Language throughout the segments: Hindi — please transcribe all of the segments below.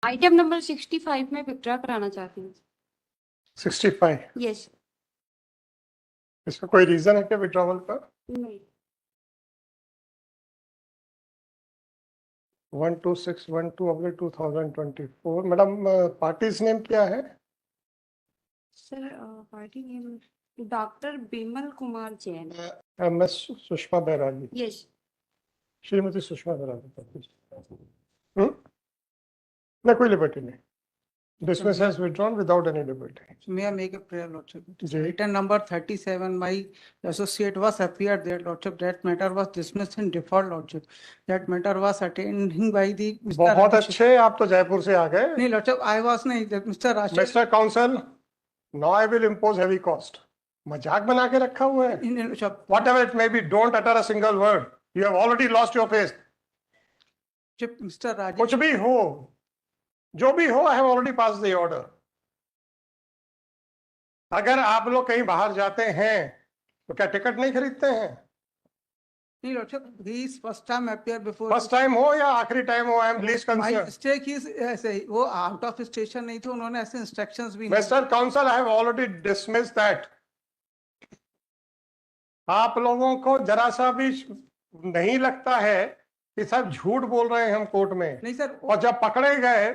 आइटम नंबर 65 में विड्रॉ कराना चाहती हूँ। 65 यस। इसका कोई रीजन है क्या विड्रॉवल का? नहीं। 12612/2024 मैडम, पार्टीज नेम क्या है? Sir party name doctor Bimal Kumar Jain. MS Sushma Bairagi. Yes. Shrimati Sushma Bairagi. नहीं, कोई लिबर्टी नहीं। Dismiss has withdrawn without any liberty. May I make a prayer, Lordship? Ji. Item number 37, my associate was appeared there, Lordship. That matter was dismissed in default, Lordship. That matter was attending by the Mr. बहुत Rajesh. अच्छे, आप तो जयपुर से आ गए। नहीं, Lordship, I was नहीं, that Mr. Rajesh. Mr. Counsel, now I will impose heavy cost. मजाक बना के रखा हुआ है। नहीं, Lordship. Whatever it may be, don't utter a single word. You have already lost your face. Mr. Rajesh. कुछ भी हो, जो भी हो, I have already passed the order. अगर आप लोग कहीं बाहर जाते हैं तो क्या टिकट नहीं खरीदते हैं? नहीं, Lordship, he is first time appeared before. First time हो या आखिरी टाइम हो, I am least My concern. mistake is ऐसे ही, वो out of station नहीं थे, उन्होंने ऐसे instructions भी नहीं। Mister counsel, I have already dismiss that. आप लोगों को जरा सा भी नहीं लगता है कि सब झूठ बोल रहे हैं हम कोर्ट में? नहीं सर। और जब पकड़े गए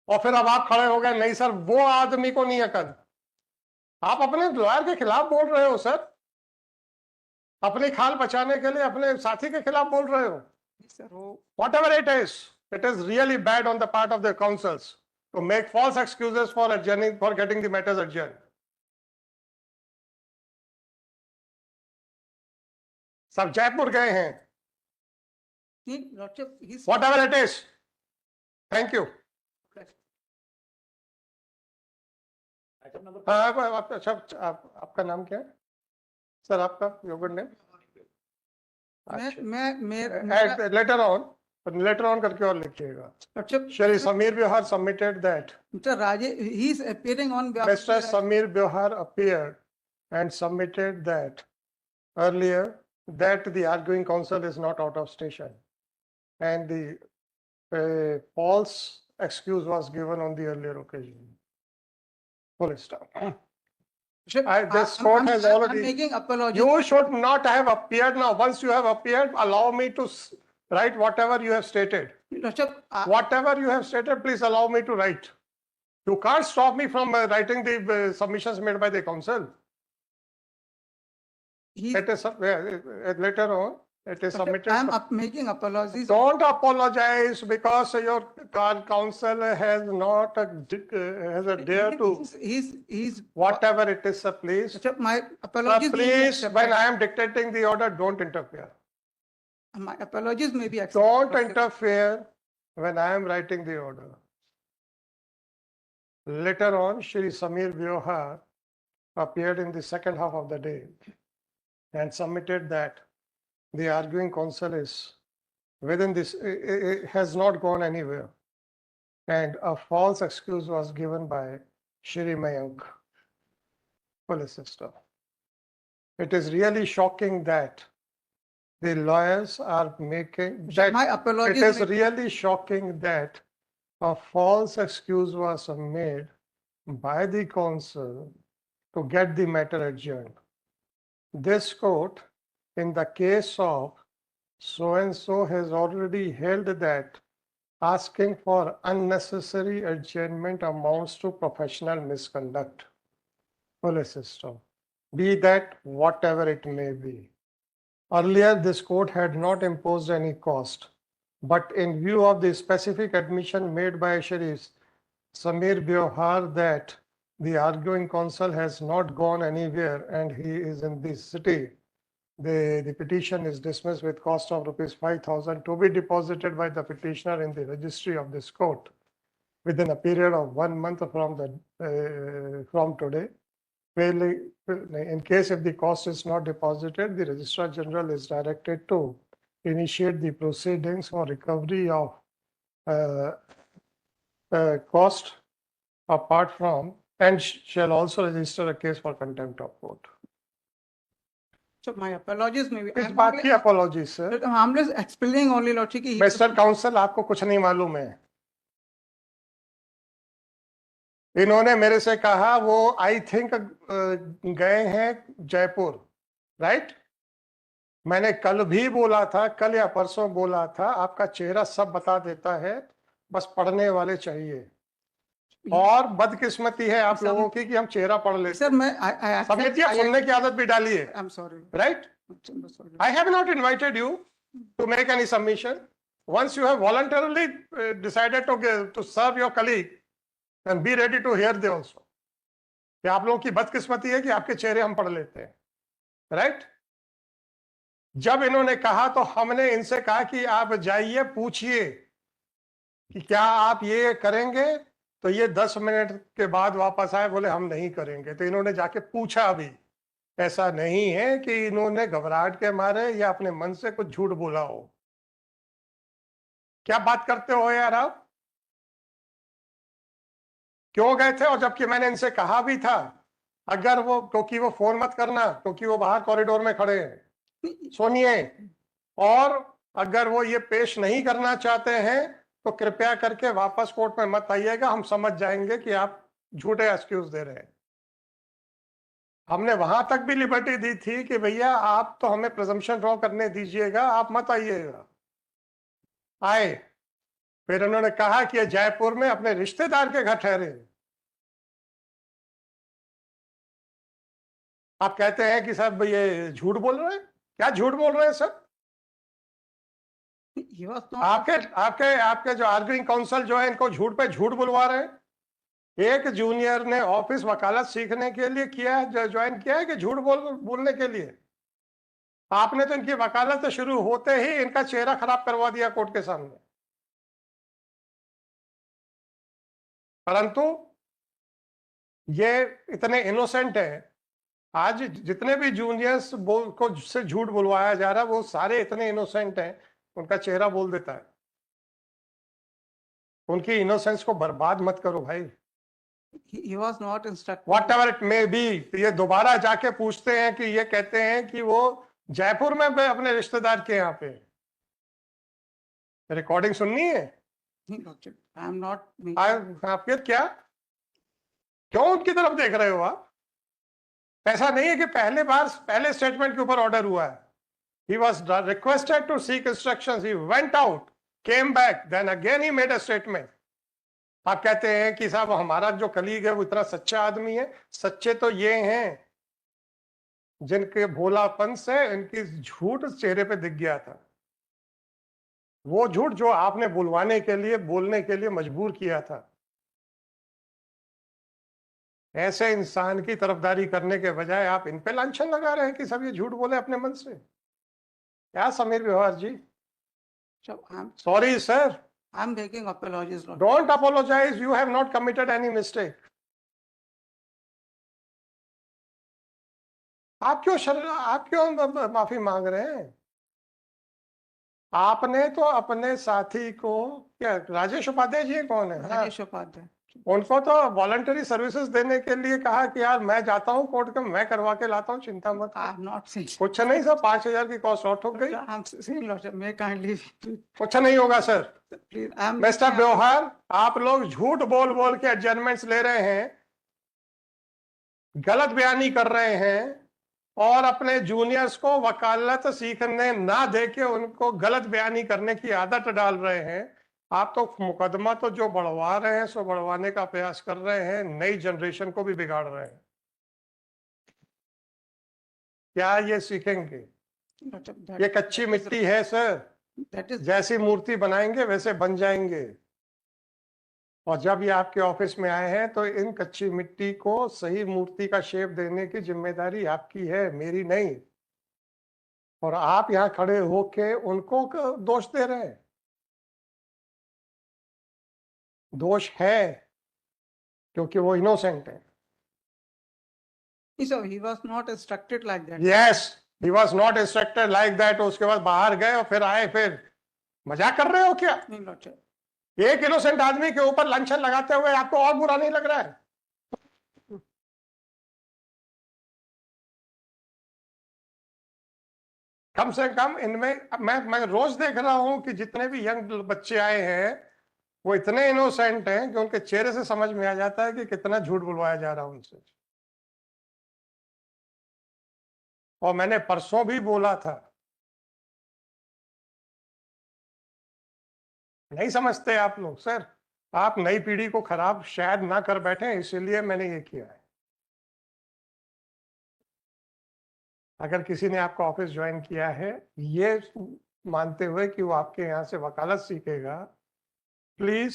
और फिर अब आप खड़े हो गए, नहीं सर वो आदमी को नहीं अकल। आप अपने लॉयर के खिलाफ बोल रहे हो सर, अपनी खाल बचाने के लिए अपने साथी के खिलाफ बोल रहे हो। Whatever it is really bad on the part of the counsels to make false excuses for adjourning, for getting the matters adjourned. सब जयपुर गए हैं। Whatever it is. Thank you. आपका नाम क्या है सर? आपका योगुड नेम? लेटर ऑन करके और लिखिएगा। Shri Sameer Byohar submitted that Mr. Rajesh, he is appearing on behalf. Mr. Samir Biohar appeared and submitted that earlier that the arguing counsel is not out of station, and the false excuse was given on the earlier occasion. Full stop. This court has already. I'm making apology. You should not have appeared now. Once you have appeared, allow me to write whatever you have stated. Whatever you have stated, please allow me to write. You can't stop me from writing the submissions made by the counsel. It is later on. It is submitted. I am making apologies. Don't apologize because your counsel has not has a dare to. He's Whatever it is, sir, please. My apologies. Please, when I am dictating the order, don't interfere. My apologies may be accepted. Don't interfere when I am writing the order. Later on, Shri Samir Biohar appeared in the second half of the day and submitted that the arguing counsel is within this, it has not gone anywhere. And a false excuse was given by Shri Mayank, police system. It is really shocking that the lawyers are making that. My apologies. It is really shocking that a false excuse was made by the counsel to get the matter adjourned. This court, in the case of so and so, has already held that asking for unnecessary adjournment amounts to professional misconduct. Police system, be that whatever it may be. Earlier, this court had not imposed any cost, but in view of the specific admission made by Shri Samir Biohar that the arguing counsel has not gone anywhere and he is in the city, the petition is dismissed with cost of ₹5,000 to be deposited by the petitioner in the registry of this court within a period of 1 month from today. In case if the cost is not deposited, the Registrar General is directed to initiate the proceedings for recovery of cost apart from, and shall also register a case for contempt of court. So my apologies maybe. इस बात की apology sir. I'm just explaining only, Lordship. Mr. Counsel, आपको कुछ नहीं मालूम है. इन्होंने मेरे से कहा वो आई थिंक गए हैं जयपुर, राइट? मैंने कल भी बोला था, कल या परसों बोला था, आपका चेहरा सब बता देता है, बस पढ़ने वाले चाहिए। और बदकिस्मती है आप लोगों की कि हम चेहरा पढ़ लेते सर हैं। मैं समेत जी, आप सुनने की आदत भी डालिए, I am sorry, right? I have not invited you to make any submission. Once you have voluntarily decided to serve your colleague, then be ready to hear they also. कि आप लोगों की बदकिस्मती है कि आपके चेहरे हम पढ़ लेते हैं, राइट? जब इन्होंने कहा तो हमने इनसे कहा कि आप जाइए पूछिए कि क्या आप ये करेंगे, तो ये 10 मिनट के बाद वापस आए, बोले हम नहीं करेंगे। तो इन्होंने जाके पूछा भी। ऐसा नहीं है कि इन्होंने घबराहट के मारे या अपने मन से कुछ झूठ बोला हो। क्या बात करते हो यार आप? क्यों गए थे? और जबकि मैंने इनसे कहा भी था, अगर वो, क्योंकि वो फोन मत करना, क्योंकि वो बाहर कॉरिडोर में खड़े हैं, सुनिए, और अगर वो ये पेश नहीं करना चाहते हैं तो कृपया करके वापस कोर्ट में मत आइएगा, हम समझ जाएंगे कि आप झूठे एक्सक्यूज दे रहे हैं। हमने वहां तक भी लिबर्टी दी थी कि भैया आप तो हमें प्रिजम्पशन ड्रॉ करने दीजिएगा, आप मत आइएगा। आए, फिर उन्होंने कहा कि ये जयपुर में अपने रिश्तेदार के घर ठहरे। आप कहते हैं कि साहब ये झूठ बोल रहे हैं। क्या झूठ बोल रहे हैं सर? आपके आपके आपके जो आर्गुइंग काउंसिल जो है, इनको झूठ पे झूठ बुलवा रहे हैं। एक जूनियर ने ऑफिस वकालत सीखने के लिए किया है, ज्वाइन किया है कि झूठ बोलने के लिए? आपने तो इनकी वकालत शुरू होते ही इनका चेहरा खराब करवा दिया कोर्ट के सामने। परंतु ये इतने इनोसेंट है, आज जितने भी जूनियर्स को से झूठ बुलवाया जा रहा है वो सारे इतने इनोसेंट हैं, उनका चेहरा बोल देता है। उनकी इनोसेंस को बर्बाद मत करो भाई। He was not instructed. Whatever it may be, ये दोबारा जाके पूछते हैं कि ये कहते हैं कि वो जयपुर में अपने रिश्तेदार के यहाँ पे। रिकॉर्डिंग सुननी है? I am not. आप फिर क्या, क्यों उनकी तरफ देख रहे हो आप? ऐसा नहीं है कि पहले स्टेटमेंट के ऊपर ऑर्डर हुआ है। He was requested to seek instructions. He went out, came back, then again he made a statement. आप कहते हैं कि साहब हमारा जो कलीग है वो इतना सच्चा आदमी है। सच्चे तो ये हैं जिनके भोलापन से इनकी झूठ चेहरे पे दिख गया था। वो झूठ जो आपने बुलवाने के लिए, बोलने के लिए मजबूर किया था। ऐसे इंसान की तरफदारी करने के बजाय आप इन पे लांछन लगा रहे हैं कि सब ये झूठ बोले अपने मन से। क्या Sameer Vyavahar ji? Sorry sir, I'm making apologies, Lord. don't apologize, you have not committed any mistake. आप क्यों माफी मांग रहे हैं? आपने तो अपने साथी को, क्या राजेश उपाध्याय जी कौन है? राजेश उपाध्याय, उनको तो वॉलंटरी सर्विसेज देने के लिए कहा कि यार मैं जाता हूँ कोर्ट का, मैं करवा के लाता हूँ, चिंता मत I have not seen. कुछ नहीं सर, 5,000 की कॉस्ट आउट हो गई। I'm saying, Lord, may kindly. कुछ नहीं होगा सर। Please, I'm. मिस्टर व्यवहार, आप लोग झूठ बोल बोल के एडजर्नमेंट्स ले रहे हैं, गलत बयानी कर रहे हैं, और अपने जूनियर्स को वकालत सीखने ना देके उनको गलत बयानी करने की आदत डाल रहे हैं। आप तो मुकदमा तो जो बढ़वा रहे हैं सो बढ़वाने का प्रयास कर रहे हैं, नई जनरेशन को भी बिगाड़ रहे हैं। क्या ये सीखेंगे? ये कच्ची मिट्टी है सर, जैसी मूर्ति बनाएंगे वैसे बन जाएंगे। और जब ये आपके ऑफिस में आए हैं तो इन कच्ची मिट्टी को सही मूर्ति का शेप देने की जिम्मेदारी आपकी है, मेरी नहीं। और आप यहाँ खड़े होके उनको दोष दे रहे हैं। दोष है क्योंकि वो इनोसेंट है। So he was not instructed like that. Yes, he was not instructed like that. उसके बाद बाहर गए और फिर आए, फिर मजाक कर रहे हो क्या? नहीं, Lord, sir. एक इनोसेंट आदमी के ऊपर लांछन लगाते हुए आपको और बुरा नहीं लग रहा है? कम से कम इनमें मैं रोज देख रहा हूं कि जितने भी यंग बच्चे आए हैं वो इतने इनोसेंट हैं कि उनके चेहरे से समझ में आ जाता है कि कितना झूठ बुलवाया जा रहा है उनसे। और मैंने परसों भी बोला था, नहीं समझते आप लोग। सर, आप नई पीढ़ी को खराब शायद ना कर बैठे, इसीलिए मैंने ये किया है। अगर किसी ने आपका ऑफिस ज्वाइन किया है ये मानते हुए कि वो आपके यहाँ से वकालत सीखेगा, please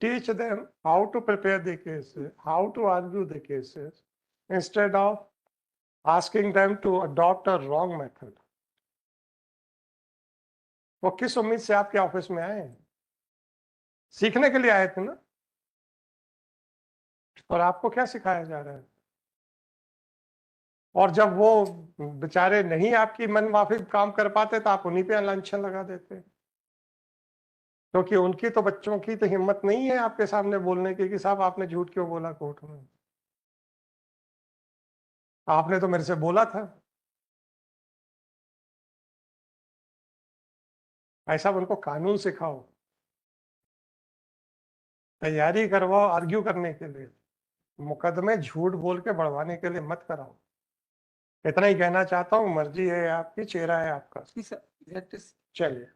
teach them how to prepare the cases, how to argue the cases, instead of asking them to adopt a wrong method. वो किस उम्मीद से आपके ऑफिस में आए हैं? सीखने के लिए आए थे ना? और आपको क्या सिखाया जा रहा है? और जब वो बेचारे नहीं आपकी मन माफिक काम कर पाते तो आप उन्हीं पे लांछन लगा देते, क्योंकि उनकी तो बच्चों की तो हिम्मत नहीं है आपके सामने बोलने की कि साहब आपने झूठ क्यों बोला कोर्ट में। आपने तो मेरे से बोला था। ऐसा उनको कानून सिखाओ, तैयारी करवाओ आर्ग्यू करने के लिए, मुकदमे झूठ बोल के बढ़वाने के लिए मत कराओ। इतना ही कहना चाहता हूँ, मर्जी है आपकी, चेहरा है आपका। Yes, sir. That is चलिए।